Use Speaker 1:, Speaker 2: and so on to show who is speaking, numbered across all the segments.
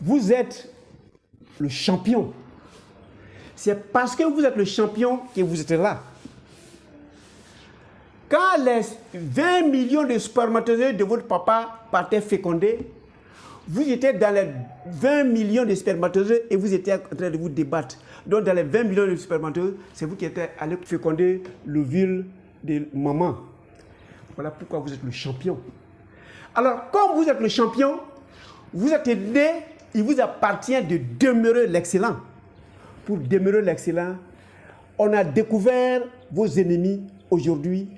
Speaker 1: Vous êtes le champion. C'est parce que vous êtes le champion que vous êtes là. Quand les 20 millions de spermatozoïdes de votre papa partaient féconder, vous étiez dans les 20 millions de spermatozoïdes et vous étiez en train de vous débattre. Donc dans les 20 millions de spermatozoïdes, c'est vous qui êtes allé féconder l'ovule de maman. Voilà pourquoi vous êtes le champion. Alors, comme vous êtes le champion, vous êtes né, il vous appartient de demeurer l'excellent. Pour demeurer l'excellent, on a découvert vos ennemis aujourd'hui,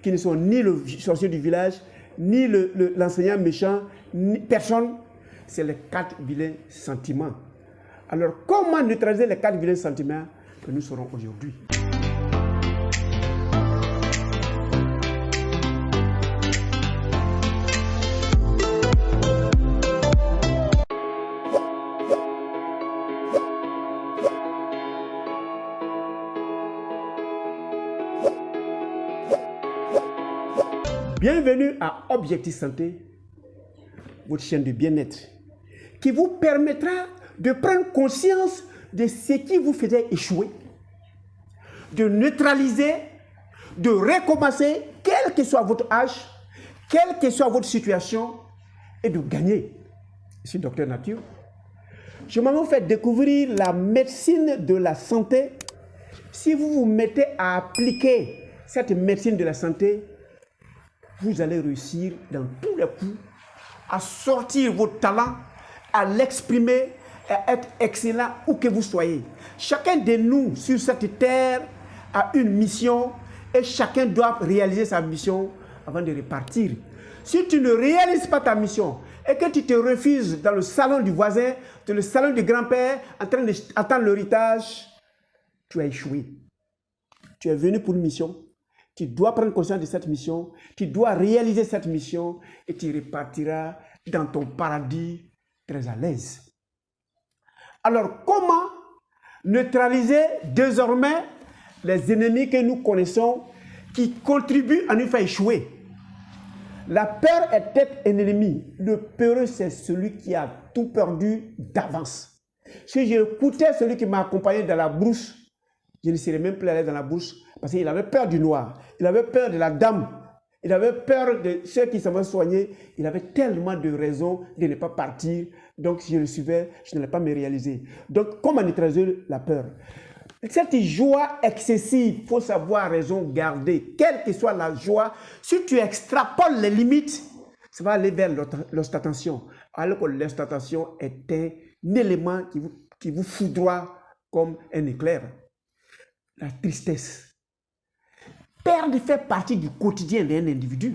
Speaker 1: qui ne sont ni le sorcier du village, ni l'enseignant méchant, ni personne. C'est les 4 vilains sentiments. Alors, comment neutraliser les 4 vilains sentiments que nous saurons aujourd'hui? Bienvenue à Objectif Santé, votre chaîne de bien-être, qui vous permettra de prendre conscience de ce qui vous faisait échouer, de neutraliser, de recommencer, quel que soit votre âge, quelle que soit votre situation, et de gagner. Je suis Docteur Nature. Je m'en fait découvrir la médecine de la santé. Si vous vous mettez à appliquer cette médecine de la santé, vous allez réussir dans tous les coups à sortir vos talents, à l'exprimer, à être excellent où que vous soyez. Chacun de nous sur cette terre a une mission et chacun doit réaliser sa mission avant de repartir. Si tu ne réalises pas ta mission et que tu te refuses dans le salon du voisin, dans le salon du grand-père, en train d'attendre l'héritage, tu as échoué. Tu es venu pour une mission. Tu dois prendre conscience de cette mission, tu dois réaliser cette mission et tu repartiras dans ton paradis très à l'aise. Alors, comment neutraliser désormais les ennemis que nous connaissons qui contribuent à nous faire échouer? La peur est peut-être un ennemi. Le peureux, c'est celui qui a tout perdu d'avance. Si j'écoutais celui qui m'a accompagné dans la brousse, je ne serais même plus allé dans la brousse parce qu'il avait peur du noir, il avait peur de la dame, il avait peur de ceux qui s'en vont soigner. Il avait tellement de raisons de ne pas partir. Donc, si je le suivais, je n'allais pas me réaliser. Donc, comment neutraliser la peur? Cette joie excessive, il faut savoir raison garder. Quelle que soit la joie, si tu extrapoles les limites, ça va aller vers l'ostentation. Alors que l'ostentation est un élément qui vous foudroie comme un éclair. La tristesse. Perdre fait partie du quotidien d'un individu.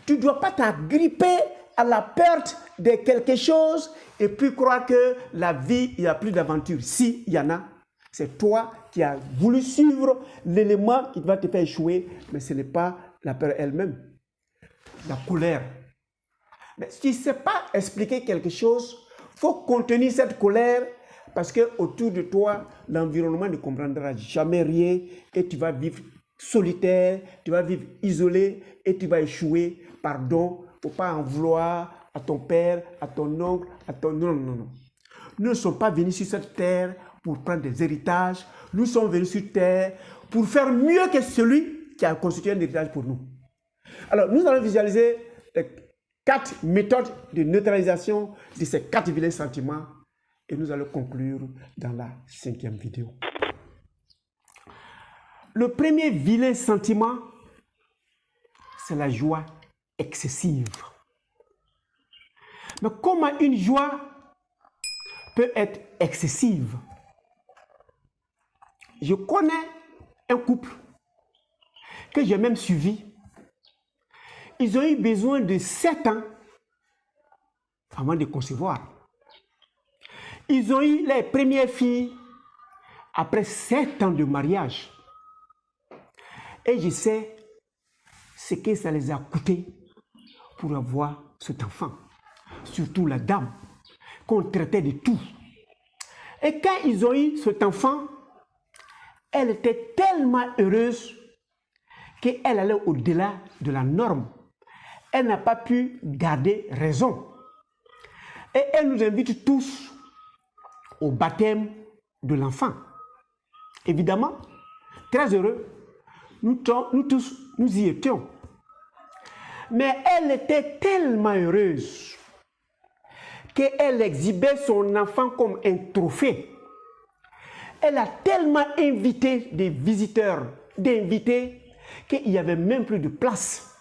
Speaker 1: Tu ne dois pas t'agripper à la perte de quelque chose et puis croire que la vie, il n'y a plus d'aventure. Si, il y en a. C'est toi qui as voulu suivre l'élément qui va te faire échouer, mais ce n'est pas la peur elle-même. La colère. Mais si tu ne sais pas expliquer quelque chose, il faut contenir cette colère parce qu'autour de toi, l'environnement ne comprendra jamais rien et tu vas vivre solitaire, tu vas vivre isolé et tu vas échouer. Pardon, il ne faut pas en vouloir à ton père, à ton oncle, à ton... Non, non, non. Nous ne sommes pas venus sur cette terre pour prendre des héritages. Nous sommes venus sur terre pour faire mieux que celui qui a constitué un héritage pour nous. Alors, nous allons visualiser les 4 méthodes de neutralisation de ces 4 vilains sentiments et nous allons conclure dans la 5e vidéo. Le premier vilain sentiment, c'est la joie excessive. Mais comment une joie peut être excessive? Je connais un couple que j'ai même suivi. Ils ont eu besoin de 7 ans avant de concevoir. Ils ont eu les premières filles après 7 ans de mariage. Et je sais ce que ça les a coûté pour avoir cet enfant. Surtout la dame, qu'on traitait de tout. Et quand ils ont eu cet enfant, elle était tellement heureuse qu'elle allait au-delà de la norme. Elle n'a pas pu garder raison. Et elle nous invite tous au baptême de l'enfant. Évidemment, très heureux, nous tous, nous y étions. Mais elle était tellement heureuse qu'elle exhibait son enfant comme un trophée. Elle a tellement invité des visiteurs, d'invités, qu'il n'y avait même plus de place.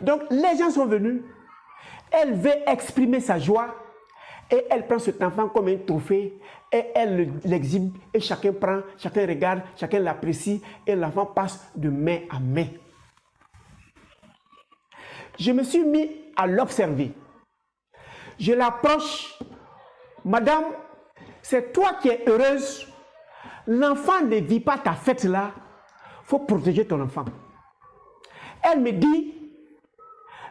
Speaker 1: Donc les gens sont venus, elle veut exprimer sa joie et elle prend cet enfant comme un trophée et elle l'exhibe et chacun prend, chacun regarde, chacun l'apprécie et l'enfant passe de main à main. Je me suis mis à l'observer. Je l'approche. Madame, c'est toi qui es heureuse. L'enfant ne vit pas ta fête là. Il faut protéger ton enfant. Elle me dit,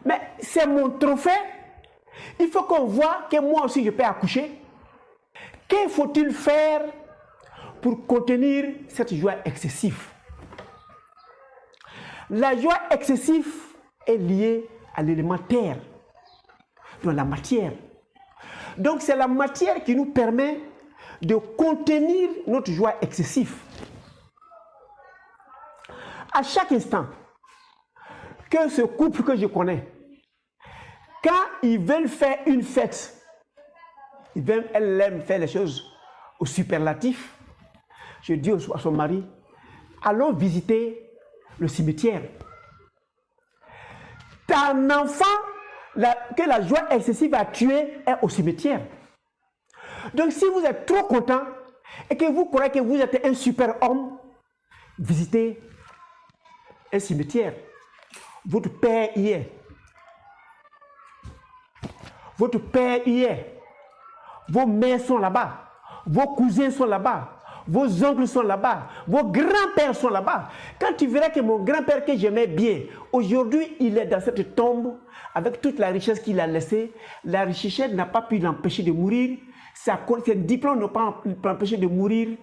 Speaker 1: mais c'est mon trophée. Il faut qu'on voit que moi aussi je peux accoucher. Que faut-il faire pour contenir cette joie excessive? La joie excessive est liée à l'élément terre, dans la matière. Donc c'est la matière qui nous permet de contenir notre joie excessive. À chaque instant, que ce couple que je connais, quand ils veulent faire une fête, elle aime faire les choses au superlatif, je dis à son mari, allons visiter le cimetière. Ton enfant, que la joie excessive a tué, est au cimetière. Donc si vous êtes trop content et que vous croyez que vous êtes un super homme, visitez un cimetière. Votre père y est. Votre père y est. Vos mères sont là-bas. Vos cousins sont là-bas. Vos oncles sont là-bas. Vos grands-pères sont là-bas. Quand tu verras que mon grand-père que j'aimais bien, aujourd'hui, il est dans cette tombe avec toute la richesse qu'il a laissée. La richesse n'a pas pu l'empêcher de mourir. Ses diplômes n'ont pas empêché de mourir.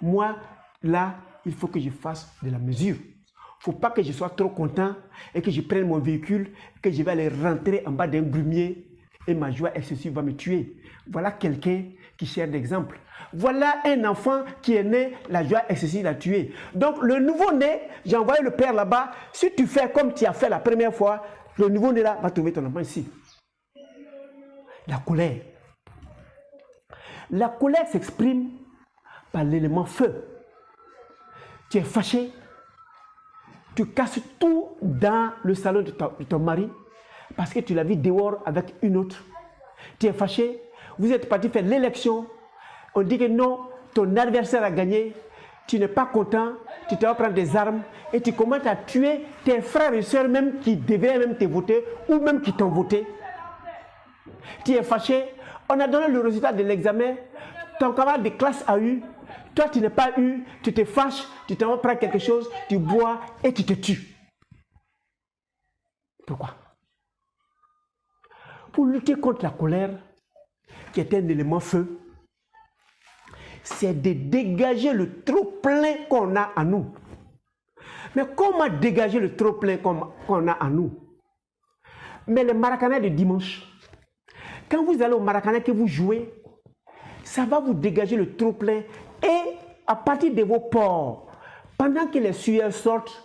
Speaker 1: Moi, là, il faut que je fasse de la mesure. Il ne faut pas que je sois trop content et que je prenne mon véhicule, que je vais aller rentrer en bas d'un grumier et ma joie excessive va me tuer. Voilà quelqu'un qui sert d'exemple. Voilà un enfant qui est né, la joie excessive l'a tué. Donc le nouveau-né, j'ai envoyé le père là-bas. Si tu fais comme tu as fait la première fois, le nouveau-né là va trouver ton enfant ici. La colère. La colère s'exprime par l'élément feu. Tu es fâché, tu casses tout dans le salon de ton mari parce que tu l'as vu dehors avec une autre. Tu es fâché, vous êtes parti faire l'élection, on dit que non, ton adversaire a gagné, tu n'es pas content, tu te vas prendre des armes et tu commences à tuer tes frères et sœurs même qui devraient même te voter ou même qui t'ont voté. Tu es fâché, on a donné le résultat de l'examen, ton camarade de classe a eu, toi tu n'as pas eu, tu te fâches, tu t'en vas prendre quelque chose, tu bois et tu te tues. Pourquoi? Pour lutter contre la colère, qui est un élément feu, c'est de dégager le trop-plein qu'on a en nous. Mais comment dégager le trop-plein qu'on a en nous? Mais le maracanã de dimanche, quand vous allez au maracanã que vous jouez, ça va vous dégager le trop-plein et à partir de vos pores, pendant que les sueurs sortent,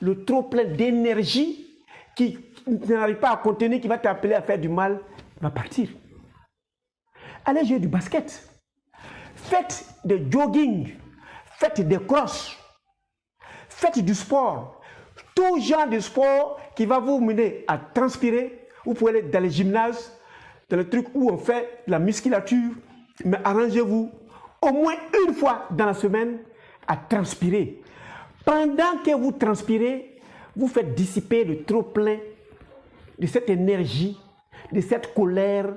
Speaker 1: le trop-plein d'énergie qui n'arrive pas à contenir, qui va t'appeler à faire du mal, va partir. Allez jouer du basket. Faites du jogging. Faites des crosses. Faites du sport. Tout genre de sport qui va vous mener à transpirer. Vous pouvez aller dans les gymnases, dans le truc où on fait de la musculature, mais arrangez-vous au moins une fois dans la semaine à transpirer. Pendant que vous transpirez, vous faites dissiper le trop-plein de cette énergie, de cette colère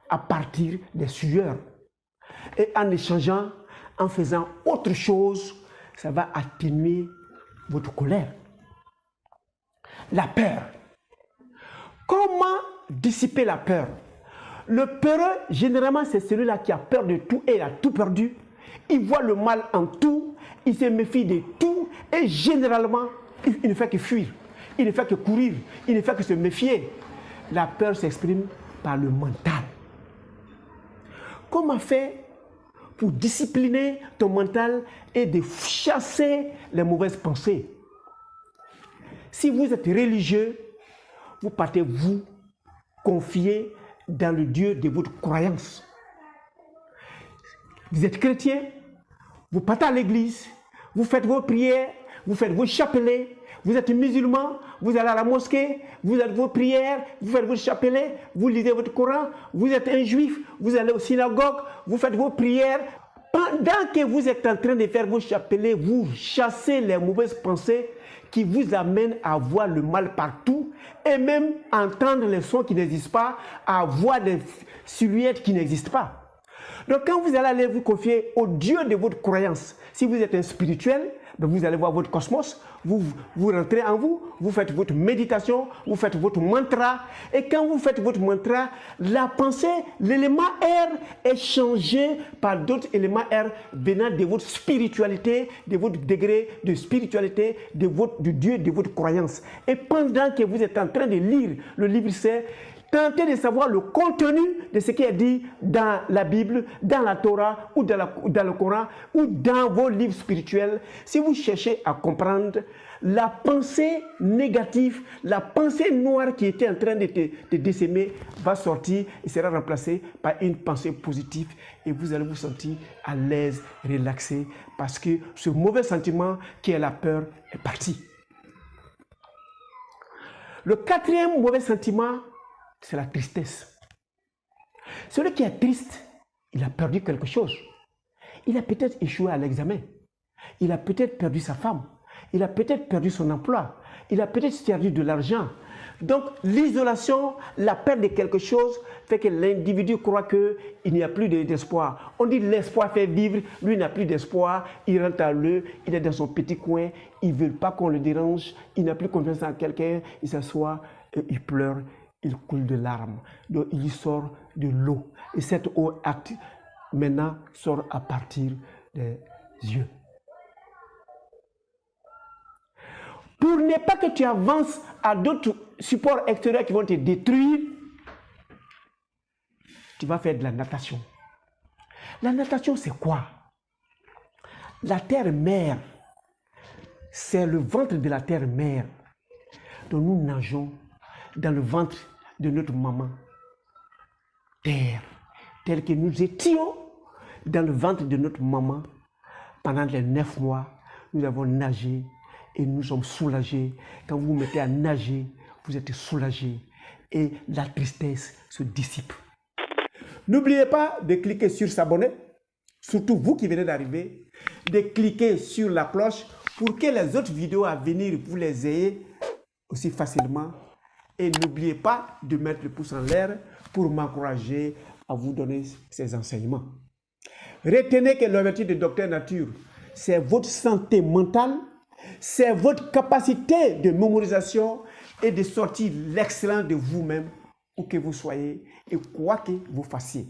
Speaker 1: à partir des sueurs. Et en échangeant, en faisant autre chose, ça va atténuer votre colère. La peur. Comment dissiper la peur? Le peureux, généralement, c'est celui-là qui a peur de tout et il a tout perdu. Il voit le mal en tout, il se méfie de tout et généralement, il ne fait que fuir, il ne fait que courir, il ne fait que se méfier. La peur s'exprime par le mental. comment faire pour discipliner ton mental et de chasser les mauvaises pensées. Si vous êtes religieux, vous partez vous confier dans le Dieu de votre croyance. Vous êtes chrétien, vous partez à l'église, vous faites vos prières, vous faites vos chapelets, vous êtes musulman, vous allez à la mosquée, vous faites vos prières, vous faites vos chapelets, vous lisez votre Coran, vous êtes un juif, vous allez aux synagogues, vous faites vos prières. Pendant que vous êtes en train de faire vos chapelets, vous chassez les mauvaises pensées qui vous amènent à voir le mal partout et même entendre les sons qui n'existent pas, à voir des silhouettes qui n'existent pas. Donc quand vous allez aller vous confier au Dieu de votre croyance, si vous êtes un spirituel, vous allez voir votre cosmos, vous rentrez en vous, vous faites votre méditation, vous faites votre mantra, et quand vous faites votre mantra, la pensée, l'élément R est changé par d'autres éléments R venant de votre spiritualité, de votre degré de spiritualité, du Dieu de votre croyance. Et pendant que vous êtes en train de lire le livre saint, tentez de savoir le contenu de ce qui est dit dans la Bible, dans la Torah ou dans le Coran ou dans vos livres spirituels. Si vous cherchez à comprendre la pensée négative, la pensée noire qui était en train de te décémer va sortir et sera remplacée par une pensée positive et vous allez vous sentir à l'aise, relaxé parce que ce mauvais sentiment qui est la peur est parti. Le quatrième mauvais sentiment, c'est la tristesse. Celui qui est triste, il a perdu quelque chose. Il a peut-être échoué à l'examen. Il a peut-être perdu sa femme. Il a peut-être perdu son emploi. Il a peut-être perdu de l'argent. Donc, l'isolation, la perte de quelque chose fait que l'individu croit qu'il n'y a plus d'espoir. On dit l'espoir fait vivre. Lui n'a plus d'espoir. Il rentre à l'eux. Il est dans son petit coin. Il ne veut pas qu'on le dérange. Il n'a plus confiance en quelqu'un. Il s'assoit et il pleure. Il coule de larmes. Donc, il sort de l'eau. Et cette eau, maintenant, sort à partir des yeux. Pour ne pas que tu avances à d'autres supports extérieurs qui vont te détruire, tu vas faire de la natation. La natation, c'est quoi? La terre-mère, c'est le ventre de la terre-mère. Donc, nous nageons dans le ventre de notre maman, terre, tel que nous étions dans le ventre de notre maman pendant les 9 mois. Nous avons nagé et nous sommes soulagés. Quand vous vous mettez à nager, vous êtes soulagés et la tristesse se dissipe. N'oubliez pas de cliquer sur s'abonner, surtout vous qui venez d'arriver, de cliquer sur la cloche pour que les autres vidéos à venir, vous les ayez aussi facilement. Et n'oubliez pas de mettre le pouce en l'air pour m'encourager à vous donner ces enseignements. Retenez que l'objectif de Docteur Nature, c'est votre santé mentale, c'est votre capacité de mémorisation et de sortir l'excellence de vous-même, où que vous soyez et quoi que vous fassiez.